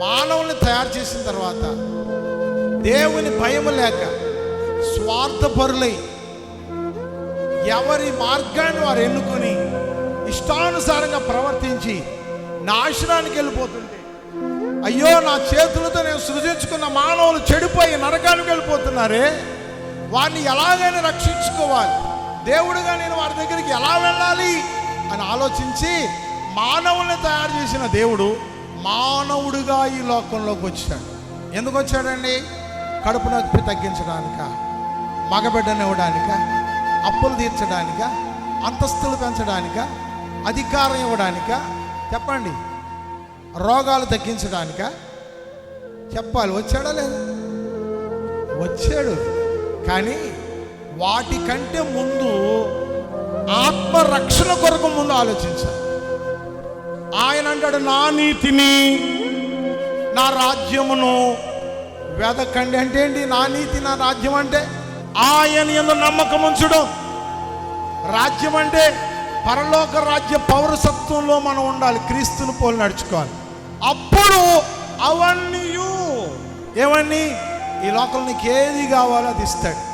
మానవుల్ని తయారు చేసిన తర్వాత దేవుని భయం లేక స్వార్థపరులై ఎవరి మార్గాన్ని వారు ఎన్నుకొని ఇష్టానుసారంగా ప్రవర్తించి నాశనానికి వెళ్ళిపోతుంటే, అయ్యో నా చేతులతో నేను సృజించుకున్న మానవులు చెడిపోయి నరకానికి వెళ్ళిపోతున్నారే, వారిని ఎలాగైనా రక్షించుకోవాలి, దేవుడుగా నేను వారి దగ్గరికి ఎలా వెళ్ళాలి అని ఆలోచించి మానవుల్ని తయారు చేసిన దేవుడు మానవుడిగా ఈ లోకంలోకి వచ్చాడు. ఎందుకు వచ్చాడండి? కడుపు నొప్పి తగ్గించడానిక, మగబిడ్డనివ్వడానిక, అప్పులు తీర్చడానిక, అంతస్తులు పెంచడానిక, అధికారం ఇవ్వడానిక? చెప్పండి. రోగాలు తగ్గించడానిక? చెప్పాలి. వచ్చాడా లేదా? వచ్చాడు. కానీ వాటికంటే ముందు ఆత్మరక్షణ కొరకు ముందు ఆలోచించాలి. ఆయన అంటాడు, నా నీతిని నా రాజ్యమును వెదకండి. అంటే ఏంటి? నా నీతి నా రాజ్యం అంటే ఆయన యందు నమ్మకం ఉంచడం. రాజ్యం అంటే పరలోక రాజ్య పౌరసత్వంలో మనం ఉండాలి, క్రీస్తుని పోలి నడుచుకోవాలి. అప్పుడు అవన్నీ ఏమన్నీ ఈ లోకంలో నీకు ఏది కావాలో అది ఇస్తాడు.